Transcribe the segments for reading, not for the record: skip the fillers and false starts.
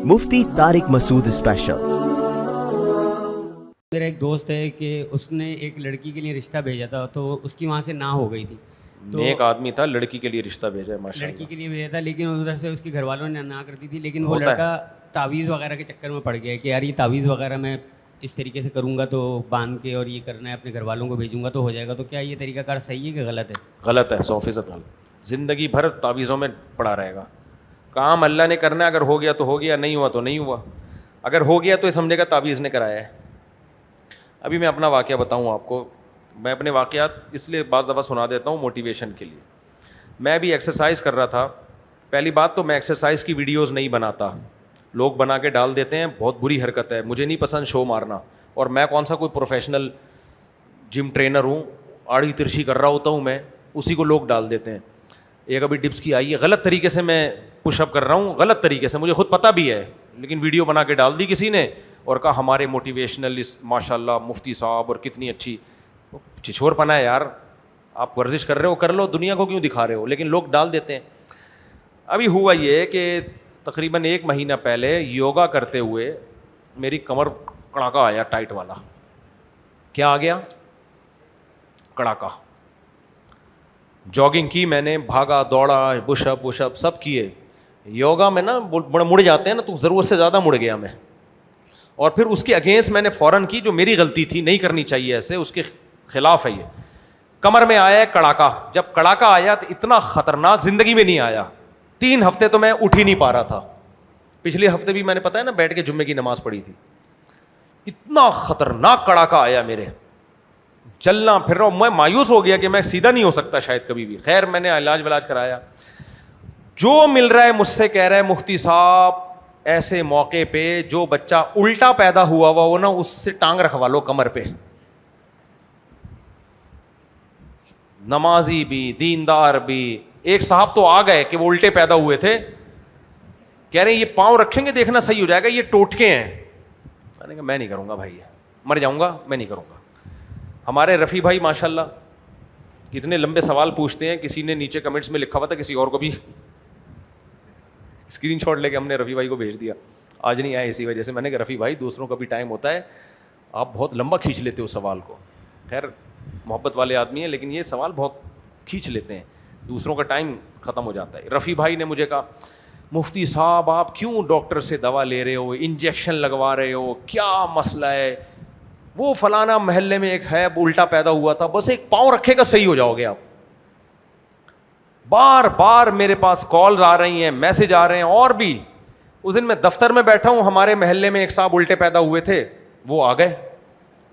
مفتی طارق مسعود special. میرا ایک دوست ہے کہ اس نے ایک لڑکی کے لیے رشتہ بھیجا تھا تو اس کی وہاں سے نہ ہو گئی تھی. تو نیک آدمی تھا, لڑکی کے لیے رشتہ بھیجا ہے ماشاء لڑکی اللہ. کے لیے بھیجا تھا لیکن ادھر سے اس کے گھر والوں نے نہ کر دی تھی. لیکن وہ لڑکا تعویذ وغیرہ کے چکر میں پڑ گیا کہ یار یہ تعویذ وغیرہ میں اس طریقے سے کروں گا تو باندھ کے اور یہ کرنا ہے اپنے گھر والوں کو بھیجوں گا تو ہو جائے گا. تو کیا یہ طریقہ کار صحیح ہے کہ غلط ہے؟ غلط ہے, 100% غلط. زندگی بھر تعویذوں میں پڑا رہے گا. کام اللہ نے کرنا ہے, اگر ہو گیا تو ہو گیا, نہیں ہوا تو نہیں ہوا. اگر ہو گیا تو یہ سمجھے گا تعویذ نے کرایا ہے. ابھی میں اپنا واقعہ بتاؤں آپ کو. میں اپنے واقعات اس لیے بعض دفعہ سنا دیتا ہوں موٹیویشن کے لیے. میں بھی ایکسرسائز کر رہا تھا. پہلی بات تو میں ایکسرسائز کی ویڈیوز نہیں بناتا, لوگ بنا کے ڈال دیتے ہیں, بہت بری حرکت ہے. مجھے نہیں پسند شو مارنا, اور میں کون سا کوئی پروفیشنل جم ٹرینر ہوں, آڑی ترچھی کر رہا ہوتا ہوں میں, اسی کو لوگ ڈال دیتے ہیں. ایک ابھی ڈپس کی آئی ہے, غلط طریقے سے میں پش اپ کر رہا ہوں, غلط طریقے سے, مجھے خود پتہ بھی ہے, لیکن ویڈیو بنا کے ڈال دی کسی نے اور کہا ہمارے موٹیویشنلسٹ ماشاء اللہ مفتی صاحب اور کتنی اچھی. چھچور پنا ہے یار, آپ ورزش کر رہے ہو کر لو, دنیا کو کیوں دکھا رہے ہو, لیکن لوگ ڈال دیتے ہیں. ابھی ہوا یہ کہ تقریباً 1 مہینہ پہلے یوگا کرتے ہوئے میری کمر کڑاکا آیا, ٹائٹ والا. کیا آ گیا؟ کڑاکا. جاگنگ کی میں نے, بھاگا دوڑا, بش اپ سب کیے. یوگا میں نا مڑ جاتے ہیں نا, تو ضرورت سے زیادہ مڑ گیا میں. اور پھر اس کے اگینسٹ میں نے فوراً کی, جو میری غلطی تھی, نہیں کرنی چاہیے ایسے, اس کے خلاف ہے یہ. کمر میں آیا کڑاکا. جب کڑاکا آیا تو اتنا خطرناک زندگی میں نہیں آیا. 3 ہفتے تو میں اٹھ ہی نہیں پا رہا تھا. پچھلے ہفتے بھی میں نے پتا ہے نا بیٹھ کے جمعے کی نماز پڑھی تھی. اتنا خطرناک کڑاکا آیا میرے, چلنا پھر رہا ہوں. میں مایوس ہو گیا کہ میں سیدھا نہیں ہو سکتا شاید کبھی بھی. خیر میں نے علاج کرایا. جو مل رہا ہے مجھ سے کہہ رہا ہے مفتی صاحب ایسے موقع پہ جو بچہ الٹا پیدا ہوا وہ نا اس سے ٹانگ رکھوا لو کمر پہ. نمازی بھی دیندار بھی. ایک صاحب تو آ گئے کہ وہ الٹے پیدا ہوئے تھے, کہہ رہے ہیں یہ پاؤں رکھیں گے دیکھنا صحیح ہو جائے گا, یہ ٹوٹکے ہیں. میں نے کہا میں نہیں کروں گا بھائی, مر جاؤں گا, میں نہیں کروں گا. ہمارے رفیع بھائی ماشاء اللہ اتنے لمبے سوال پوچھتے ہیں. کسی نے نیچے کمنٹس میں لکھا ہوا تھا, کسی اور کو بھی اسکرین شاٹ لے کے ہم نے رفیع بھائی کو بھیج دیا. آج نہیں آئے اسی وجہ سے. میں نے کہا رفیع بھائی دوسروں کا بھی ٹائم ہوتا ہے, آپ بہت لمبا کھینچ لیتے ہو سوال کو. خیر محبت والے آدمی ہیں لیکن یہ سوال بہت کھینچ لیتے ہیں, دوسروں کا ٹائم ختم ہو جاتا ہے. رفیع بھائی نے مجھے کہا مفتی صاحب آپ کیوں ڈاکٹر سے دوا لے رہے ہو, انجیکشن لگوا رہے ہو, کیا مسئلہ ہے؟ وہ فلانا محلے میں ایک ہے الٹا پیدا ہوا تھا, بس ایک پاؤں رکھے گا صحیح ہو جاؤ گے آپ. بار بار میرے پاس کالز آ رہی ہیں, میسج آ رہے ہیں. اور بھی اس دن میں دفتر میں بیٹھا ہوں, ہمارے محلے میں ایک صاحب الٹے پیدا ہوئے تھے, وہ آ گئے,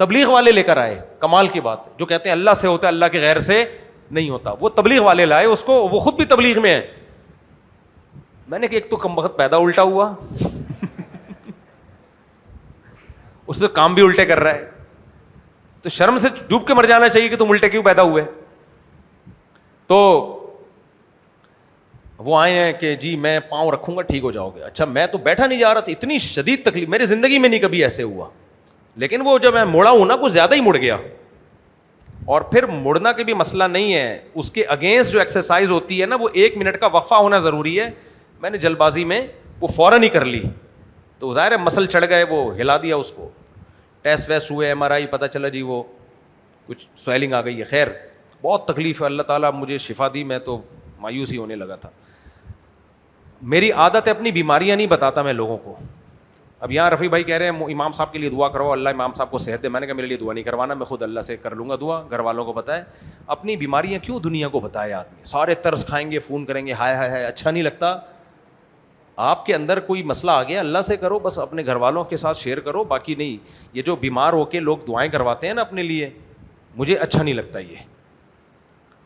تبلیغ والے لے کر آئے. کمال کی بات, جو کہتے ہیں اللہ سے ہوتا ہے اللہ کے غیر سے نہیں ہوتا, وہ تبلیغ والے لائے اس کو, وہ خود بھی تبلیغ میں ہے. میں نے کہ ایک تو کم وقت پیدا الٹا ہوا اس سے کام بھی الٹے کر رہا ہے, تو شرم سے ڈوب کے مر جانا چاہیے کہ تم الٹے کیوں پیدا ہوئے. تو وہ آئے ہیں کہ جی میں پاؤں رکھوں گا ٹھیک ہو جاؤ گے. اچھا میں تو بیٹھا نہیں جا رہا تھا, اتنی شدید تکلیف میری زندگی میں نہیں کبھی ایسے ہوا, لیکن وہ جب میں مڑا ہوں نا کچھ زیادہ ہی مڑ گیا. اور پھر مڑنا کے بھی مسئلہ نہیں ہے, اس کے اگینسٹ جو ایکسرسائز ہوتی ہے نا وہ 1 منٹ کا وقفہ ہونا ضروری ہے. میں نے جلد بازی میں وہ فوراً ہی کر لی, تو ظاہر ہے مسل چڑھ گئے, وہ ہلا دیا اس کو. ٹیسٹ ویسٹ ہوئے, MRI, پتہ چلا جی وہ کچھ سویلنگ آ گئی ہے. خیر بہت تکلیف ہے, اللہ تعالیٰ مجھے شفا دی, میں تو مایوس ہی ہونے لگا تھا. میری عادت ہے اپنی بیماریاں نہیں بتاتا میں لوگوں کو. اب یہاں رفیع بھائی کہہ رہے ہیں امام صاحب کے لیے دعا کرو, اللہ امام صاحب کو صحت دے. میں نے کہا میرے لیے دعا نہیں کروانا, میں خود اللہ سے کر لوں گا دعا, گھر والوں کو پتہ ہے. اپنی بیماریاں کیوں دنیا کو بتائے آدمی, سارے طرز کھائیں گے, فون کریں گے, ہائے ہائے ہائے, اچھا نہیں لگتا. آپ کے اندر کوئی مسئلہ آ گیا اللہ سے کرو, بس اپنے گھر والوں کے ساتھ شیئر کرو, باقی نہیں. یہ جو بیمار ہو کے لوگ دعائیں کرواتے ہیں نا اپنے لیے, مجھے اچھا نہیں لگتا. یہ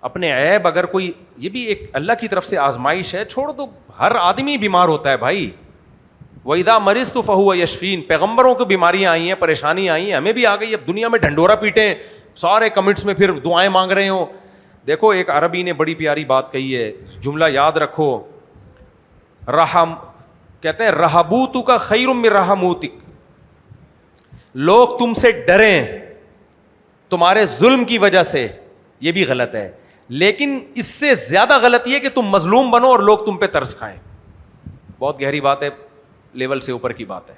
اپنے عیب اگر کوئی, یہ بھی ایک اللہ کی طرف سے آزمائش ہے, چھوڑ دو. ہر آدمی بیمار ہوتا ہے بھائی. وَإِذَا مَرِضْتُ فَهُوَ يَشْفِينِ, پیغمبروں کو بیماریاں آئی ہیں, پریشانی آئی ہیں, ہمیں بھی آ گئی. اب دنیا میں ڈھنڈورا پیٹیں, سارے کمنٹس میں پھر دعائیں مانگ رہے ہوں. دیکھو ایک عربی نے بڑی پیاری بات کہی ہے, جملہ یاد رکھو. کہتے ہیں رہبوتک خیر من رحموتک, لوگ تم سے ڈریں تمہارے ظلم کی وجہ سے, یہ بھی غلط ہے. لیکن اس سے زیادہ غلط یہ کہ تم مظلوم بنو اور لوگ تم پہ ترس کھائیں. بہت گہری بات ہے, لیول سے اوپر کی بات ہے.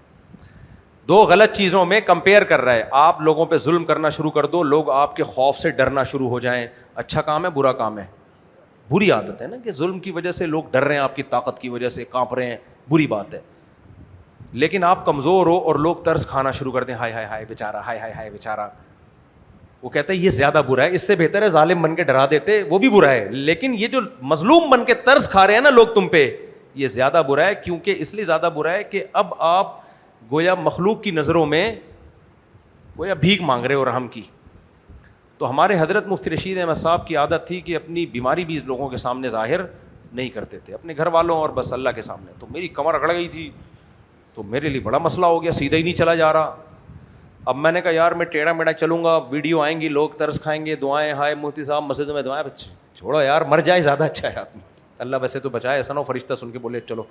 دو غلط چیزوں میں کمپیئر کر رہا ہے. آپ لوگوں پہ ظلم کرنا شروع کر دو, لوگ آپ کے خوف سے ڈرنا شروع ہو جائیں. اچھا کام ہے برا کام ہے؟ بری عادت ہے نا کہ ظلم کی وجہ سے لوگ ڈر رہے ہیں, آپ کی طاقت کی وجہ سے کانپ رہے ہیں, بری بات ہے. لیکن آپ کمزور ہو اور لوگ ترس کھانا شروع کر دیں, ہائے ہائے ہائے بیچارہ, ہائے ہائے ہائے بیچارہ, وہ کہتا ہے یہ زیادہ برا ہے, اس سے بہتر ہے ظالم بن کے ڈرا دیتے, وہ بھی برا ہے. لیکن یہ جو مظلوم بن کے ترس کھا رہے ہیں نا لوگ تم پہ, یہ زیادہ برا ہے. کیونکہ اس لیے زیادہ برا ہے کہ اب آپ گویا مخلوق کی نظروں میں گویا بھیک مانگ رہے ہو رحم کی. تو ہمارے حضرت مفتی رشید احمد صاحب کی عادت تھی کہ اپنی بیماری بھی لوگوں کے سامنے ظاہر نہیں کرتے تھے, اپنے گھر والوں اور بس اللہ کے سامنے. تو میری کمر اکڑ گئی تھی, تو میرے لیے بڑا مسئلہ ہو گیا, سیدھا ہی نہیں چلا جا رہا. اب میں نے کہا یار میں ٹیڑھا میڑھا چلوں گا, ویڈیو آئیں گی, لوگ ترس کھائیں گے, دعائیں, ہائے مفتی صاحب مسجد میں دعائیں, چھوڑو یار مر جائے زیادہ اچھا ہے آدمی. اللہ ویسے تو بچائے, ایسا نہ ہو فرشتہ سن کے بولے چلو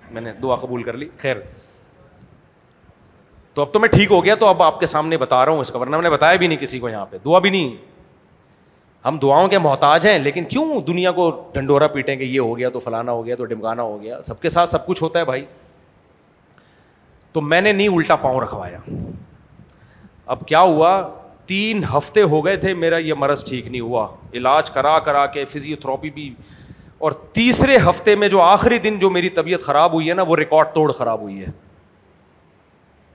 میں نے دعا قبول کر لی. خیر, تو اب تو میں ٹھیک ہو گیا, تو اب آپ کے سامنے بتا رہا ہوں اس کا, ورنہ میں نے بتایا بھی نہیں کسی کو, یہاں پہ دعا بھی نہیں. ہم دعاؤں کے محتاج ہیں, لیکن کیوں دنیا کو ڈھنڈورا پیٹیں کہ یہ ہو گیا تو فلانا ہو گیا تو ڈمکانا ہو گیا. سب کے ساتھ سب کچھ ہوتا ہے بھائی. تو میں نے نہیں الٹا پاؤں رکھوایا. اب کیا ہوا, 3 ہفتے ہو گئے تھے میرا یہ مرض ٹھیک نہیں ہوا, علاج کرا کے فزیوتھراپی بھی, اور تیسرے ہفتے میں جو آخری دن جو میری طبیعت خراب ہوئی ہے نا, وہ ریکارڈ توڑ خراب ہوئی ہے.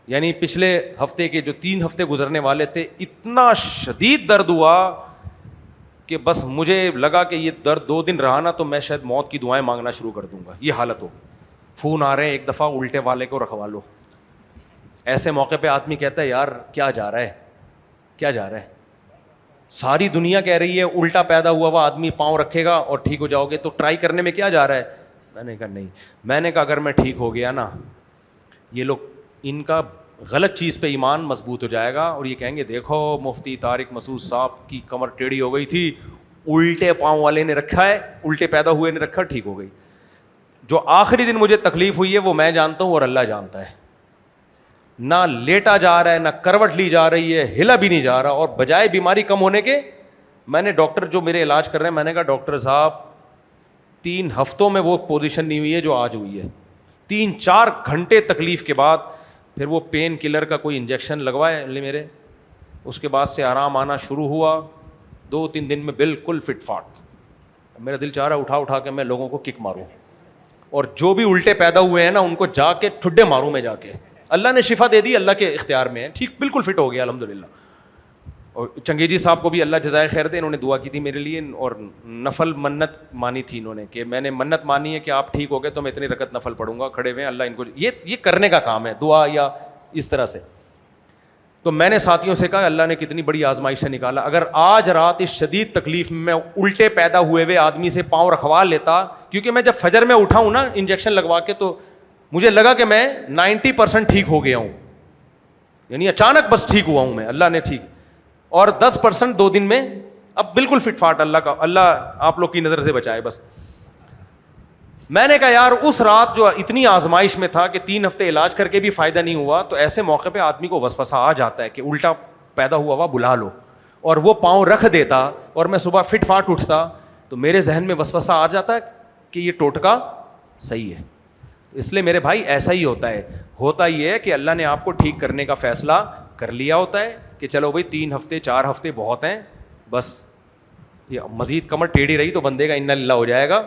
یعنی پچھلے ہفتے کے جو 3 ہفتے گزرنے والے تھے, اتنا شدید درد ہوا کہ بس مجھے لگا کہ یہ درد 2 دن رہا نا تو میں شاید موت کی دعائیں مانگنا شروع کر دوں گا. یہ حالت ہو, فون آ رہے ہیں, ایک دفعہ الٹے والے کو رکھوا لو. ایسے موقع پہ آدمی کہتا ہے یار کیا جا رہا ہے, کیا جا رہا ہے. ساری دنیا کہہ رہی ہے الٹا پیدا ہوا ہوا آدمی پاؤں رکھے گا اور ٹھیک ہو جاؤ گے, تو ٹرائی کرنے میں کیا جا رہا ہے. میں نے کہا نہیں, میں نے کہا اگر میں ٹھیک ہو گیا نا, یہ لوگ ان کا غلط چیز پہ ایمان مضبوط ہو جائے گا, اور یہ کہیں گے دیکھو مفتی طارق مسعود صاحب کی کمر ٹیڑھی ہو گئی تھی, الٹے پاؤں والے نے رکھا ہے, الٹے پیدا ہوئے نے رکھا, ٹھیک ہو گئی. جو آخری دن مجھے تکلیف ہوئی ہے وہ میں جانتا ہوں اور اللہ جانتا ہے. نہ لیٹا جا رہا ہے, نہ کروٹ لی جا رہی ہے, ہلا بھی نہیں جا رہا, اور بجائے بیماری کم ہونے کے, میں نے ڈاکٹر جو میرے علاج کر رہے ہیں, میں نے کہا ڈاکٹر صاحب 3 ہفتوں میں وہ پوزیشن نہیں ہوئی ہے جو آج ہوئی ہے. 3-4 گھنٹے تکلیف کے بعد پھر وہ پین کلر کا کوئی انجیکشن لگوائے میرے, اس کے بعد سے آرام آنا شروع ہوا. 2-3 دن میں بالکل فٹ فاٹ. میرا دل چاہ رہا اٹھا کے میں لوگوں کو کک ماروں, اور جو بھی الٹے پیدا ہوئے ہیں نا ان کو جا کے ٹھڈے ماروں میں جا کے. اللہ نے شفا دے دی, اللہ کے اختیار میں ہے, ٹھیک بالکل فٹ ہو گیا الحمدللہ. اور چنگیزی صاحب کو بھی اللہ جزائے خیر دے, انہوں نے دعا کی تھی میرے لیے, اور نفل منت مانی تھی انہوں نے کہ میں نے منت مانی ہے کہ آپ ٹھیک ہو گئے تو میں اتنی رکعت نفل پڑھوں گا. کھڑے ہوئے ہیں, اللہ ان کو یہ کرنے کا کام ہے دعا یا اس طرح سے. تو میں نے ساتھیوں سے کہا اللہ نے کتنی بڑی آزمائش سے نکالا. اگر آج رات اس شدید تکلیف میں الٹے پیدا ہوئے ہوئے آدمی سے پاؤں رکھوا لیتا, کیونکہ میں جب فجر میں اٹھا ہوں نا انجیکشن لگوا کے, تو مجھے لگا کہ میں 90% ٹھیک ہو گیا ہوں, یعنی اچانک بس ٹھیک ہوا ہوں میں, اللہ نے ٹھیک, اور 10% 2 دن میں اب بالکل فٹ فاٹ. اللہ آپ لوگ کی نظر سے بچائے بس. میں نے کہا یار اس رات جو اتنی آزمائش میں تھا کہ 3 ہفتے علاج کر کے بھی فائدہ نہیں ہوا, تو ایسے موقع پہ آدمی کو وسوسہ آ جاتا ہے کہ الٹا پیدا ہوا ہوا بلا لو, اور وہ پاؤں رکھ دیتا اور میں صبح فٹ فاٹ اٹھتا, تو میرے ذہن میں وسوسہ آ جاتا ہے کہ یہ ٹوٹکا صحیح ہے. اس لیے میرے بھائی ایسا ہی ہوتا ہے. ہوتا یہ ہے کہ اللہ نے آپ کو ٹھیک کرنے کا فیصلہ کر لیا ہوتا ہے کہ چلو بھائی 3 ہفتے 4 ہفتے بہت ہیں, بس یہ مزید کمر ٹیڑھی رہی تو بندے کا انا للہ ہو جائے گا,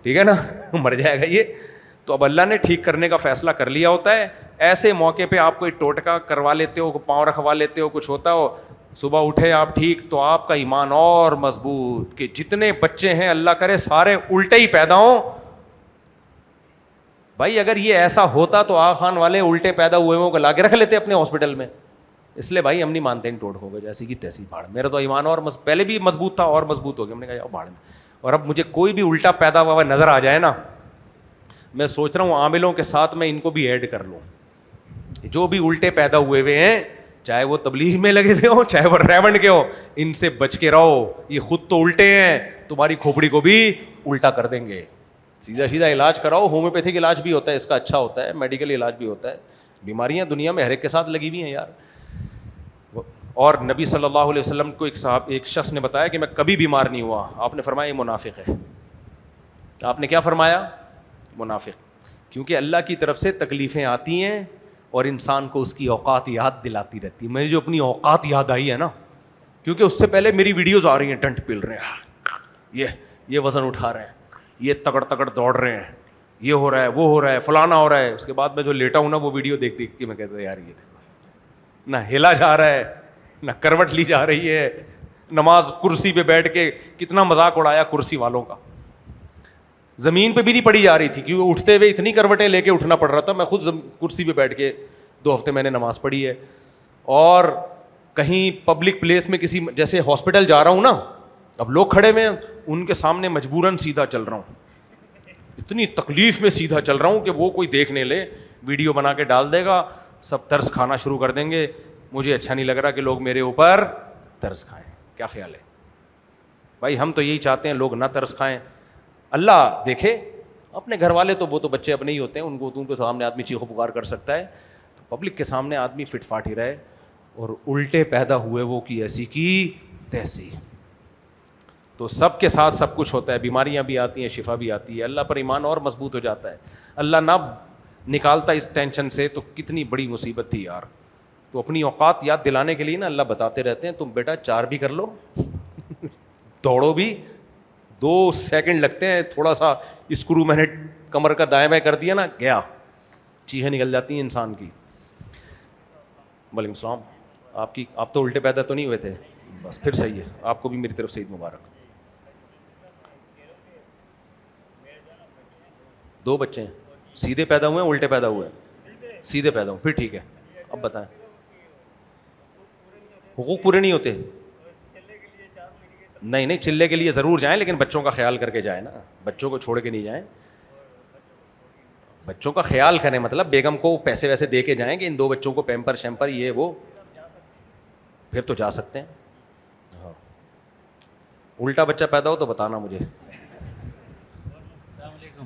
ٹھیک ہے نا, مر جائے گا یہ. تو اب اللہ نے ٹھیک کرنے کا فیصلہ کر لیا ہوتا ہے. ایسے موقع پہ آپ کوئی ٹوٹکا کروا لیتے ہو, پاؤں رکھوا لیتے ہو, کچھ ہوتا ہو, صبح اٹھے آپ ٹھیک, تو آپ کا ایمان اور مضبوط کہ جتنے بچے ہیں اللہ کرے سارے الٹے ہی پیدا ہوں. بھائی اگر یہ ایسا ہوتا تو آغا خان والے الٹے پیدا ہوئے کو لا کے رکھ لیتے اپنے ہاسپٹل میں. اس لیے بھائی ہم نہیں مانتے ان ٹوٹکوں کو, جیسی کی تیسی بھاڑ. میرا تو ایمان اور پہلے بھی مضبوط تھا اور مضبوط ہو گیا, ہم نے کہا بھاڑ میں. اور اب مجھے کوئی بھی الٹا پیدا ہوا نظر آ جائے نا, میں سوچ رہا ہوں عاملوں کے ساتھ میں ان کو بھی ایڈ کر لوں. جو بھی الٹے پیدا ہوئے ہوئے ہیں, چاہے وہ تبلیغ میں لگے ہوئے ہوں چاہے وہ ریونڈ کے ہو, ان سے بچ کے رہو. یہ خود تو الٹے ہیں, تمہاری کھوپڑی کو بھی الٹا کر دیں گے. سیدھا سیدھا علاج کراؤ. ہومیوپیتھک علاج بھی ہوتا ہے اس کا, اچھا ہوتا ہے. میڈیکل علاج بھی ہوتا ہے. بیماریاں دنیا میں ہر ایک کے ساتھ لگی ہوئی ہیں یار. اور نبی صلی اللہ علیہ وسلم کو ایک شخص نے بتایا کہ میں کبھی بیمار نہیں ہوا. آپ نے فرمایا یہ منافق ہے. آپ نے کیا فرمایا؟ منافق. کیونکہ اللہ کی طرف سے تکلیفیں آتی ہیں اور انسان کو اس کی اوقات یاد دلاتی رہتی ہے. مجھے جو اپنی اوقات یاد آئی ہے نا, کیونکہ اس سے پہلے میری ویڈیوز آ رہی ہیں, ٹنٹ پل رہے ہیں, یہ وزن اٹھا رہے ہیں, یہ تکڑ تکڑ دوڑ رہے ہیں, یہ ہو رہا ہے, وہ ہو رہا ہے, فلانا ہو رہا ہے. اس کے بعد میں جو لیٹا ہوں نا, وہ ویڈیو دیکھ دیکھ کے میں کہتا ہوں یار یہ دیکھو, نہ ہلا جا رہا ہے, نہ کروٹ لی جا رہی ہے. نماز کرسی پہ بیٹھ کے کتنا مذاق اڑایا کرسی والوں کا. زمین پہ بھی نہیں پڑی جا رہی تھی کیونکہ اٹھتے ہوئے اتنی کروٹیں لے کے اٹھنا پڑ رہا تھا. میں خود کرسی پہ بیٹھ کے 2 ہفتے میں نے نماز پڑھی ہے. اور کہیں پبلک پلیس میں کسی, جیسے ہاسپٹل جا رہا ہوں نا, اب لوگ کھڑے ہوئے ہیں, ان کے سامنے مجبوراً سیدھا چل رہا ہوں. اتنی تکلیف میں سیدھا چل رہا ہوں کہ وہ کوئی دیکھنے لے, ویڈیو بنا کے ڈال دے گا, سب ترس کھانا شروع کر دیں گے. مجھے اچھا نہیں لگ رہا کہ لوگ میرے اوپر ترس کھائیں. کیا خیال ہے بھائی؟ ہم تو یہی چاہتے ہیں لوگ نہ ترس کھائیں. اللہ دیکھے اپنے گھر والے تو وہ تو بچے اپنے ہی ہوتے ہیں, ان کو سامنے آدمی چیخو پکار کر سکتا ہے. تو پبلک کے سامنے آدمی فٹ فاٹ ہی رہے. اور الٹے پیدا ہوئے وہ کی ایسی کی تیسی. تو سب کے ساتھ سب کچھ ہوتا ہے, بیماریاں بھی آتی ہیں, شفا بھی آتی ہے. اللہ پر ایمان اور مضبوط ہو جاتا ہے. اللہ نہ نکالتا اس ٹینشن سے تو کتنی بڑی مصیبت تھی یار. تو اپنی اوقات یاد دلانے کے لیے نا اللہ بتاتے رہتے ہیں, تم بیٹا 4 بھی کر لو, دوڑو بھی, 2 سیکنڈ لگتے ہیں, تھوڑا سا اسکرو میں نے کمر کا دائیں بائیں کر دیا نا, گیا, چیخیں نکل جاتی ہیں انسان کی. وعلیکم السلام. آپ تو الٹے پیدا تو نہیں ہوئے تھے, بس پھر صحیح ہے. آپ کو بھی میری طرف سے عید مبارک. 2 بچے ہیں, سیدھے پیدا ہوئے ہیں الٹے پیدا ہوئے ہیں؟ سیدھے پیدا ہوئے, پھر ٹھیک ہے. اب بتائیں, حقوق پورے نہیں ہوتے؟ نہیں چلے کے لیے ضرور جائیں, لیکن بچوں کا خیال کر کے جائیں نا, بچوں کو چھوڑ کے نہیں جائیں. بچوں کا خیال کریں, مطلب بیگم کو پیسے ویسے دے کے جائیں کہ ان 2 بچوں کو پیمپر شیمپر یہ وہ, پھر تو جا سکتے ہیں. ہاں, الٹا بچہ پیدا ہو تو بتانا مجھے. السلام علیکم.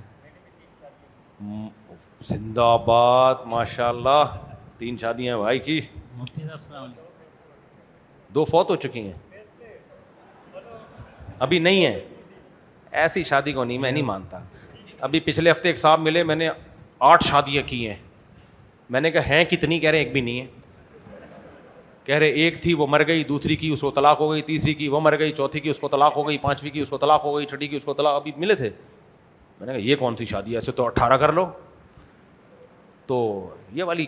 زندہ آباد, ماشاء اللہ. 3 شادیاں بھائی کی. مفتی صاحب السلام علیکم. 2 فوت ہو چکی ہیں, ابھی نہیں ہے. ایسی شادی کو نہیں, میں نہیں مانتا. ابھی پچھلے ہفتے ایک صاحب ملے, میں نے 8 شادیاں کی ہیں. میں نے کہا ہیں کتنی؟ کہہ رہے ایک بھی نہیں ہے. کہہ رہے ایک تھی وہ مر گئی, دوسری کی اس کو طلاق ہو گئی, تیسری کی وہ مر گئی, چوتھی کی اس کو طلاق ہو گئی, 5ویں کی اس کو طلاق ہو گئی, 6ٹھی کی اس کو طلاق. ابھی ملے تھے. میں نے کہا یہ کون سی شادی ہے, ایسے تو 18 کر لو. تو یہ والی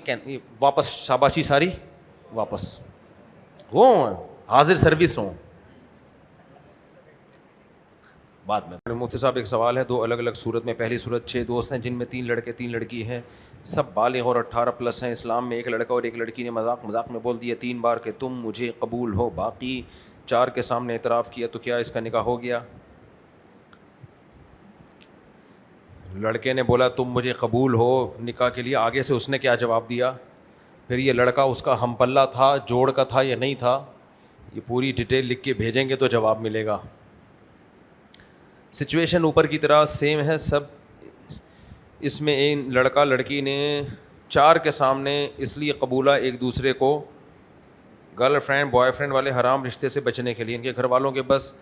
واپس شاباشی ساری واپس ہوں, حاضر سروس ہوں. بعد میں مفتی صاحب ایک سوال ہے, 2 الگ الگ صورت میں. پہلی صورت 6 دوست ہیں جن میں 3 لڑکے 3 لڑکی ہیں, سب بالغ اور 18+ ہیں. اسلام میں ایک لڑکا اور ایک لڑکی نے مذاق میں بول دیا 3 بار کہ تم مجھے قبول ہو, باقی 4 کے سامنے اعتراف کیا, تو کیا اس کا نکاح ہو گیا؟ لڑکے نے بولا تم مجھے قبول ہو نکاح کے لیے, آگے سے اس نے کیا جواب دیا؟ پھر یہ لڑکا اس کا ہم پلہ تھا, جوڑ کا تھا یا نہیں تھا, یہ پوری ڈیٹیل لکھ کے بھیجیں گے تو جواب ملے گا. سچویشن اوپر کی طرح سیم ہے سب. اس میں ایک لڑکا لڑکی نے 4 کے سامنے اس لیے قبولہ ایک دوسرے کو, گرل فرینڈ بوائے فرینڈ والے حرام رشتے سے بچنے کے لیے. ان کے گھر والوں کے بس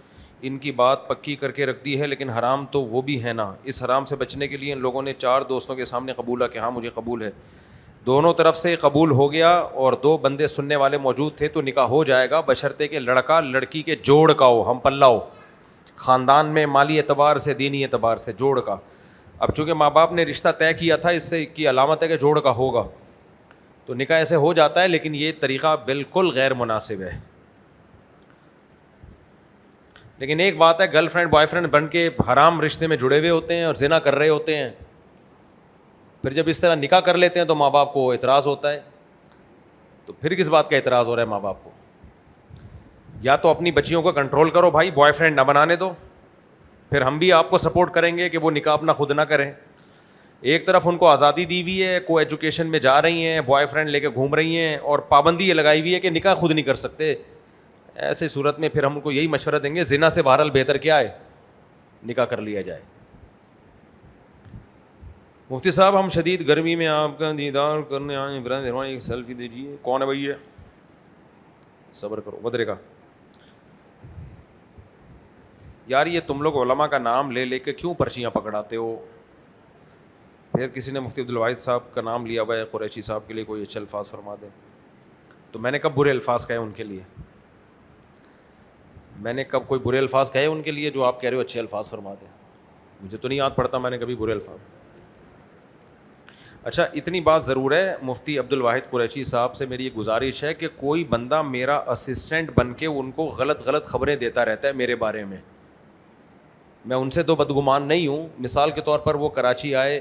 ان کی بات پکی کر کے رکھ دی ہے, لیکن حرام تو وہ بھی ہے نا. اس حرام سے بچنے کے لیے ان لوگوں نے 4 دوستوں کے سامنے قبولہ کہ ہاں مجھے قبول ہے. دونوں طرف سے قبول ہو گیا اور 2 بندے سننے والے موجود تھے, تو نکاح ہو جائے گا بشرطے کہ لڑکا لڑکی کے جوڑ کا ہو, ہم پلہ ہو, خاندان میں مالی اعتبار سے دینی اعتبار سے جوڑ کا. اب چونکہ ماں باپ نے رشتہ طے کیا تھا, اس سے کی علامت ہے کہ جوڑ کا ہوگا, تو نکاح ایسے ہو جاتا ہے. لیکن یہ طریقہ بالکل غیر مناسب ہے. لیکن ایک بات ہے, گرل فرینڈ بوائے فرینڈ بن کے حرام رشتے میں جڑے ہوئے ہوتے ہیں اور زنا کر رہے ہوتے ہیں, پھر جب اس طرح نکاح کر لیتے ہیں تو ماں باپ کو اعتراض ہوتا ہے. تو پھر کس بات کا اعتراض ہو رہا ہے ماں باپ کو؟ یا تو اپنی بچیوں کو کنٹرول کرو بھائی, بوائے فرینڈ نہ بنانے دو, پھر ہم بھی آپ کو سپورٹ کریں گے کہ وہ نکاح اپنا خود نہ کریں. ایک طرف ان کو آزادی دی ہوئی ہے, کو ایجوکیشن میں جا رہی ہیں, بوائے فرینڈ لے کے گھوم رہی ہیں, اور پابندی یہ لگائی ہوئی ہے کہ نکاح خود نہیں کر سکتے. ایسے صورت میں پھر ہم ان کو یہی مشورہ دیں گے, زنا سے بہرحال بہتر کیا ہے, نکاح کر لیا جائے. مفتی صاحب ہم شدید گرمی میں آپ کا دیدار کرنے آئے, ابراہیم ایک سیلفی دیجیے. کون ہے بھائی؟ صبر کرو بدرے کا. یار یہ تم لوگ علماء کا نام لے لے کے کیوں پرچیاں پکڑاتے ہو؟ پھر کسی نے مفتی عبدالواحد صاحب کا نام لیا ہوا ہے, قریشی صاحب کے لیے کوئی اچھے الفاظ فرما دیں. تو میں نے کب برے الفاظ کہے ان کے لیے؟ میں نے کب کوئی برے الفاظ کہے ان کے لیے جو آپ کہہ رہے ہو اچھے الفاظ فرما دیں؟ مجھے تو نہیں یاد پڑتا میں نے کبھی برے الفاظ. اچھا اتنی بات ضرور ہے, مفتی عبدالواحد قریشی صاحب سے میری یہ گزارش ہے کہ کوئی بندہ میرا اسسٹنٹ بن کے ان کو غلط خبریں دیتا رہتا ہے میرے بارے میں, میں ان سے تو بدگمان نہیں ہوں. مثال کے طور پر وہ کراچی آئے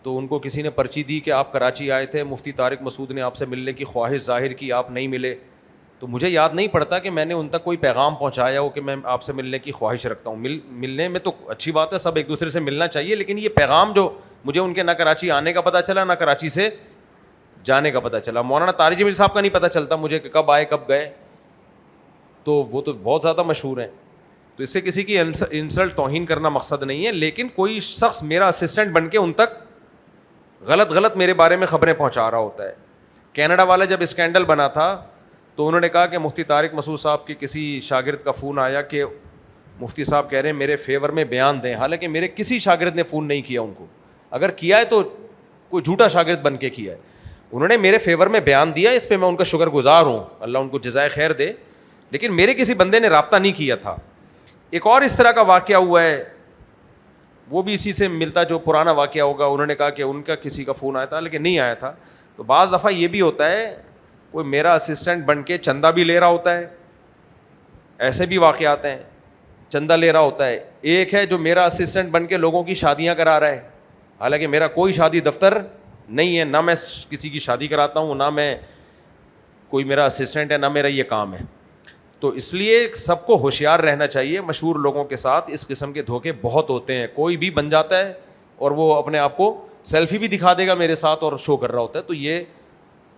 تو ان کو کسی نے پرچی دی کہ آپ کراچی آئے تھے, مفتی طارق مسعود نے آپ سے ملنے کی خواہش ظاہر کی, آپ نہیں ملے. تو مجھے یاد نہیں پڑتا کہ میں نے ان تک کوئی پیغام پہنچایا ہو کہ میں آپ سے ملنے کی خواہش رکھتا ہوں. ملنے میں تو اچھی بات ہے, سب ایک دوسرے سے ملنا چاہیے, لیکن یہ پیغام جو مجھے ان کے نہ کراچی آنے کا پتہ چلا نہ کراچی سے جانے کا پتہ چلا. مولانا طارق جمیل صاحب کا نہیں پتہ چلتا مجھے کہ کب آئے کب گئے, تو وہ تو بہت زیادہ مشہور ہیں. تو اس سے کسی کی انسلٹ توہین کرنا مقصد نہیں ہے, لیکن کوئی شخص میرا اسسٹنٹ بن کے ان تک غلط میرے بارے میں خبریں پہنچا رہا ہوتا ہے. کینیڈا والا جب اسکینڈل بنا تھا تو انہوں نے کہا کہ مفتی طارق مسعود صاحب کی کسی شاگرد کا فون آیا کہ مفتی صاحب کہہ رہے ہیں میرے فیور میں بیان دیں, حالانکہ میرے کسی شاگرد نے فون نہیں کیا ان کو, اگر کیا ہے تو کوئی جھوٹا شاگرد بن کے کیا ہے. انہوں نے میرے فیور میں بیان دیا, اس پہ میں ان کا شکر گزار ہوں, اللہ ان کو جزائے خیر دے, لیکن میرے کسی بندے نے رابطہ نہیں کیا تھا. ایک اور اس طرح کا واقعہ ہوا ہے, وہ بھی اسی سے ملتا جو پرانا واقعہ ہوگا. انہوں نے کہا کہ ان کا کسی کا فون آیا تھا لیکن نہیں آیا تھا. تو بعض دفعہ یہ بھی ہوتا ہے کوئی میرا اسسٹنٹ بن کے چندہ بھی لے رہا ہوتا ہے, ایسے بھی واقعات ہیں, چندہ لے رہا ہوتا ہے. ایک ہے جو میرا اسسٹنٹ بن کے لوگوں کی شادیاں کرا رہا ہے, حالانکہ میرا کوئی شادی دفتر نہیں ہے, نہ میں کسی کی شادی کراتا ہوں, نہ میں کوئی میرا اسسٹنٹ ہے, نہ میرا یہ کام ہے. تو اس لیے سب کو ہوشیار رہنا چاہیے. مشہور لوگوں کے ساتھ اس قسم کے دھوکے بہت ہوتے ہیں, کوئی بھی بن جاتا ہے اور وہ اپنے آپ کو سیلفی بھی دکھا دے گا میرے ساتھ اور شو کر رہا ہوتا ہے. تو یہ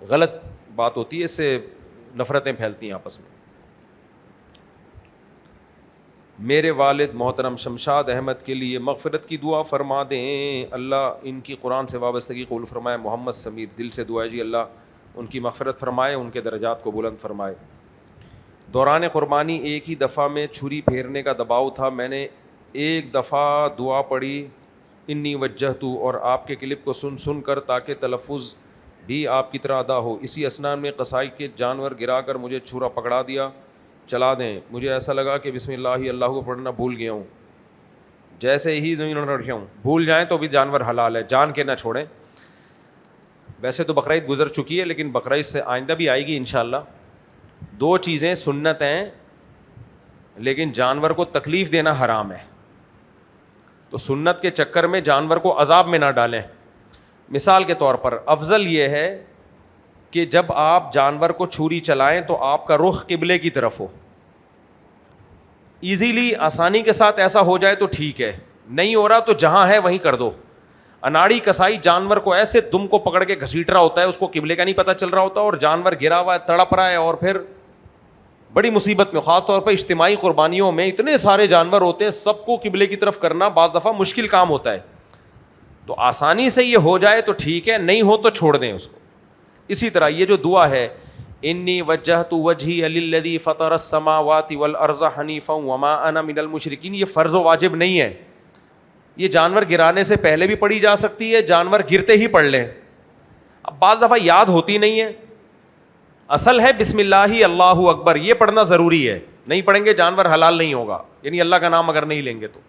غلط بات ہوتی ہے, اس سے نفرتیں پھیلتی ہیں آپس میں. میرے والد محترم شمشاد احمد کے لیے مغفرت کی دعا فرما دیں, اللہ ان کی قرآن سے وابستگی قبول فرمائے. محمد سمیر, دل سے دعا ہے جی اللہ ان کی مغفرت فرمائے, ان کے درجات کو بلند فرمائے. دوران قربانی ایک ہی دفعہ میں چھری پھیرنے کا دباؤ تھا, میں نے ایک دفعہ دعا پڑھی انی وجہتو اور آپ کے کلپ کو سن کر تاکہ تلفظ بھی آپ کی طرح ادا ہو. اسی اسنا میں قصائی کے جانور گرا کر مجھے چھرا پکڑا دیا, چلا دیں. مجھے ایسا لگا کہ بسم اللہ اللہ کو پڑھنا بھول گیا ہوں, جیسے ہی زمین پر رکھا ہوں. بھول جائیں تو بھی جانور حلال ہے, جان کے نہ چھوڑیں. ویسے تو بقرعید گزر چکی ہے, لیکن بقرعید سے آئندہ بھی آئے گی انشاءاللہ. دو چیزیں سنت ہیں لیکن جانور کو تکلیف دینا حرام ہے, تو سنت کے چکر میں جانور کو عذاب میں نہ ڈالیں. مثال کے طور پر افضل یہ ہے کہ جب آپ جانور کو چھری چلائیں تو آپ کا رخ قبلے کی طرف ہو. ایزیلی آسانی کے ساتھ ایسا ہو جائے تو ٹھیک ہے, نہیں ہو رہا تو جہاں ہے وہیں کر دو. اناڑی کسائی جانور کو ایسے دم کو پکڑ کے گھسیٹ رہا ہوتا ہے, اس کو قبلے کا نہیں پتہ چل رہا ہوتا, اور جانور گرا ہوا ہے, تڑپ رہا ہے, اور پھر بڑی مصیبت میں. خاص طور پر اجتماعی قربانیوں میں اتنے سارے جانور ہوتے ہیں, سب کو قبلے کی طرف کرنا بعض دفعہ مشکل کام ہوتا ہے. تو آسانی سے یہ ہو جائے تو ٹھیک ہے, نہیں ہو تو چھوڑ دیں اس کو. اسی طرح یہ جو دعا ہے انی وجہت وجہی للذی فطر السماوات والارض حنیفا وما انا من المشرکین, یہ فرض و واجب نہیں ہے. یہ جانور گرانے سے پہلے بھی پڑھی جا سکتی ہے, جانور گرتے ہی پڑھ لیں. اب بعض دفعہ یاد ہوتی نہیں ہے, اصل ہے بسم اللہ اللہ اکبر, یہ پڑھنا ضروری ہے. نہیں پڑھیں گے جانور حلال نہیں ہوگا, یعنی اللہ کا نام اگر نہیں لیں گے تو.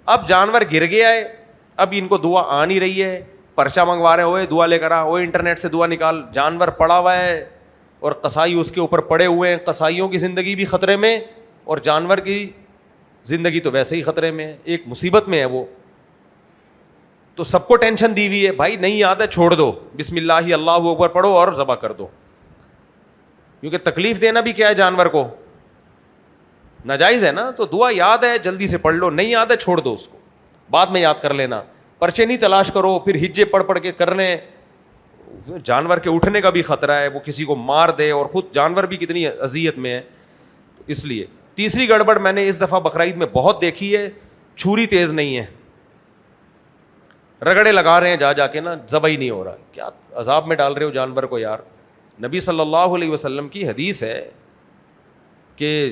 اب جانور گر گیا ہے, اب ان کو دعا آ نہیں رہی ہے, پرچہ منگوا رہے ہوئے دعا لے کر آ, وہ انٹرنیٹ سے دعا نکال. جانور پڑا ہوا ہے اور قصائی اس کے اوپر پڑے ہوئے ہیں, قصائیوں کی زندگی بھی خطرے میں اور جانور کی زندگی تو ویسے ہی خطرے میں ہے, ایک مصیبت میں ہے وہ. تو سب کو ٹینشن دی ہوئی ہے, بھائی نہیں یاد ہے چھوڑ دو, بسم اللہ اللہ اکبر پڑھو اور ذبح کر دو. کیونکہ تکلیف دینا بھی کیا ہے جانور کو, ناجائز ہے نا. تو دعا یاد ہے جلدی سے پڑھ لو, نہیں یاد ہے چھوڑ دو اس کو, بعد میں یاد کر لینا. پرچے نہیں تلاش کرو, پھر ہجے پڑھ کے کرنے. جانور کے اٹھنے کا بھی خطرہ ہے, وہ کسی کو مار دے, اور خود جانور بھی کتنی اذیت میں ہے. اس لیے تیسری گڑبڑ میں نے اس دفعہ بقرعید میں بہت دیکھی ہے, چھری تیز نہیں ہے, رگڑے لگا رہے ہیں جا کے نا, ذبح ہی نہیں ہو رہا. کیا عذاب میں ڈال رہے ہو جانور کو یار. نبی صلی اللہ علیہ وسلم کی حدیث ہے کہ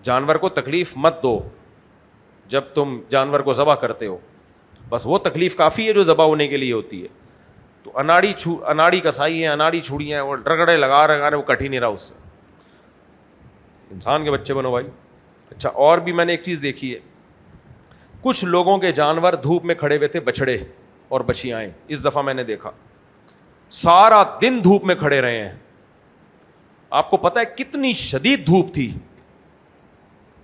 جانور کو تکلیف مت دو جب تم جانور کو ذبح کرتے ہو. بس وہ تکلیف کافی ہے جو ذبح ہونے کے لیے ہوتی ہے. تو اناڑی کسائی ہیں, اناڑی چھڑیاں ہیں, وہ رگڑے لگا رہے وہ کٹ ہی نہیں رہا اس سے. انسان کے بچے بنو بھائی. اچھا, اور بھی میں نے ایک چیز دیکھی ہے, کچھ لوگوں کے جانور دھوپ میں کھڑے ہوئے تھے, بچڑے اور بچیاں. اس دفعہ میں نے دیکھا سارا دن دھوپ میں کھڑے رہے ہیں. آپ کو پتا ہے کتنی شدید دھوپ تھی.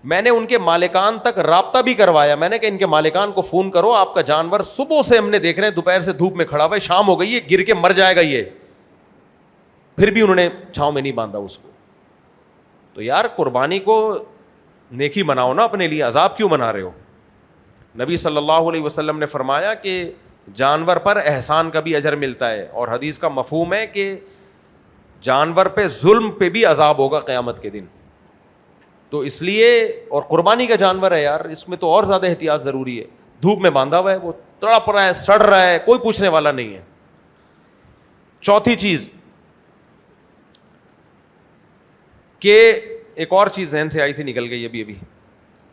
میں نے ان کے مالکان تک رابطہ بھی کروایا. میں نے کہا ان کے مالکان کو فون کرو, آپ کا جانور صبح سے ہم نے دیکھ رہے ہیں دوپہر سے دھوپ میں کھڑا ہوا ہے, شام ہو گئی ہے, گر کے مر جائے گا یہ. پھر بھی انہوں نے چھاؤں میں نہیں باندھا اس کو. تو یار قربانی کو نیکی مناؤ نا اپنے لیے, عذاب کیوں منا رہے ہو؟ نبی صلی اللہ علیہ وسلم نے فرمایا کہ جانور پر احسان کا بھی اجر ملتا ہے, اور حدیث کا مفہوم ہے کہ جانور پہ ظلم پہ بھی عذاب ہوگا قیامت کے دن. تو اس لیے, اور قربانی کا جانور ہے یار, اس میں تو اور زیادہ احتیاط ضروری ہے. دھوپ میں باندھا ہوا ہے, وہ تڑپ رہا ہے, سڑ رہا ہے, کوئی پوچھنے والا نہیں ہے. چوتھی چیز کہ ایک اور چیز ذہن سے آئی تھی, نکل گئی ابھی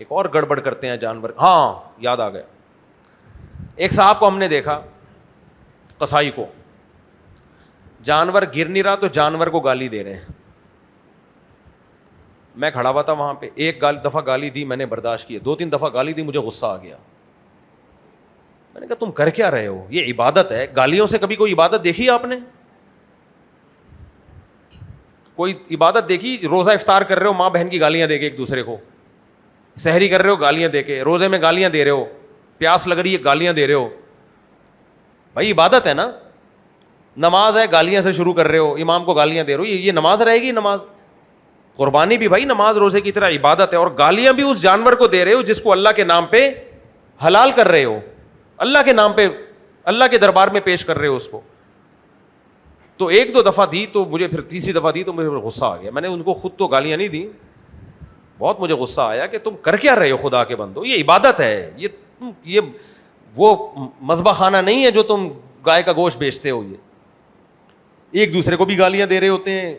ایک اور گڑبڑ کرتے ہیں جانور. ہاں یاد آ گیا, ایک صاحب کو ہم نے دیکھا, قصائی کو, جانور گر نہیں رہا تو جانور کو گالی دے رہے ہیں. میں کھڑا ہوا تھا وہاں پہ, ایک دفعہ گالی دی میں نے برداشت کی, 2-3 دفعہ گالی دی, مجھے غصہ آ گیا. میں نے کہا تم کر کیا رہے ہو, یہ عبادت ہے. گالیوں سے کبھی کوئی عبادت دیکھی آپ نے؟ کوئی عبادت دیکھی؟ روزہ افطار کر رہے ہو, ماں بہن کی گالیاں دے کے ایک دوسرے کو, سحری کر رہے ہو گالیاں دے کے, روزے میں گالیاں دے رہے ہو, پیاس لگ رہی ہے گالیاں دے رہے ہو. بھائی عبادت ہے نا. نماز ہے, گالیاں سے شروع کر رہے ہو, امام کو گالیاں دے رہے ہو, یہ نماز رہے گی؟ نماز, قربانی بھی بھائی نماز روزے کی طرح عبادت ہے, اور گالیاں بھی اس جانور کو دے رہے ہو جس کو اللہ کے نام پہ حلال کر رہے ہو, اللہ کے نام پہ, اللہ کے دربار میں پیش کر رہے ہو اس کو. تو 1-2 دفعہ دی, تو مجھے پھر تیسری دفعہ دی تو مجھے غصہ آ گیا. میں نے ان کو خود تو گالیاں نہیں دی, بہت مجھے غصہ آیا کہ تم کر کیا رہے ہو خدا کے بندو, یہ عبادت ہے, یہ وہ مذبح خانہ نہیں ہے جو تم گائے کا گوشت بیچتے ہو. یہ ایک دوسرے کو بھی گالیاں دے رہے ہوتے ہیں.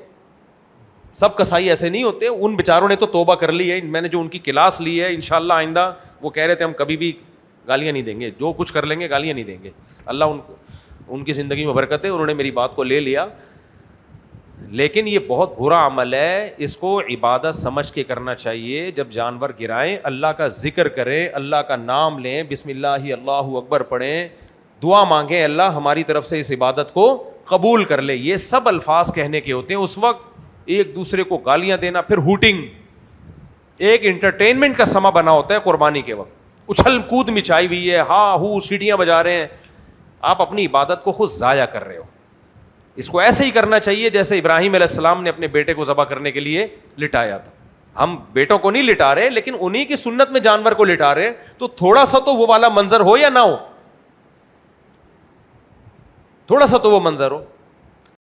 سب کسائی ایسے نہیں ہوتے, ان بیچاروں نے تو توبہ کر لی ہے. میں نے جو ان کی کلاس لی ہے, انشاءاللہ آئندہ وہ کہہ رہے تھے ہم کبھی بھی گالیاں نہیں دیں گے, جو کچھ کر لیں گے گالیاں نہیں دیں گے. اللہ ان کی زندگی میں برکت ہے, انہوں نے میری بات کو لے لیا. لیکن یہ بہت برا عمل ہے, اس کو عبادت سمجھ کے کرنا چاہیے. جب جانور گرائیں اللہ کا ذکر کریں, اللہ کا نام لیں, بسم اللہ اللہ اکبر پڑھیں, دعا مانگیں اللہ ہماری طرف سے اس عبادت کو قبول کر لے. یہ سب الفاظ کہنے کے ہوتے ہیں. اس وقت ایک دوسرے کو گالیاں دینا, پھر ہوٹنگ, ایک انٹرٹینمنٹ کا سما بنا ہوتا ہے قربانی کے وقت. اچھل کود مچائی ہوئی ہے, ہاں ہو سیٹیاں بجا رہے ہیں. آپ اپنی عبادت کو خود ضائع کر رہے ہو. اس کو ایسے ہی کرنا چاہیے جیسے ابراہیم علیہ السلام نے اپنے بیٹے کو ذبح کرنے کے لیے لٹایا تھا. ہم بیٹوں کو نہیں لٹا رہے, لیکن انہی کی سنت میں جانور کو لٹا رہے, تو تھوڑا سا تو وہ والا منظر ہو یا نہ ہو, تھوڑا سا تو وہ منظر ہو.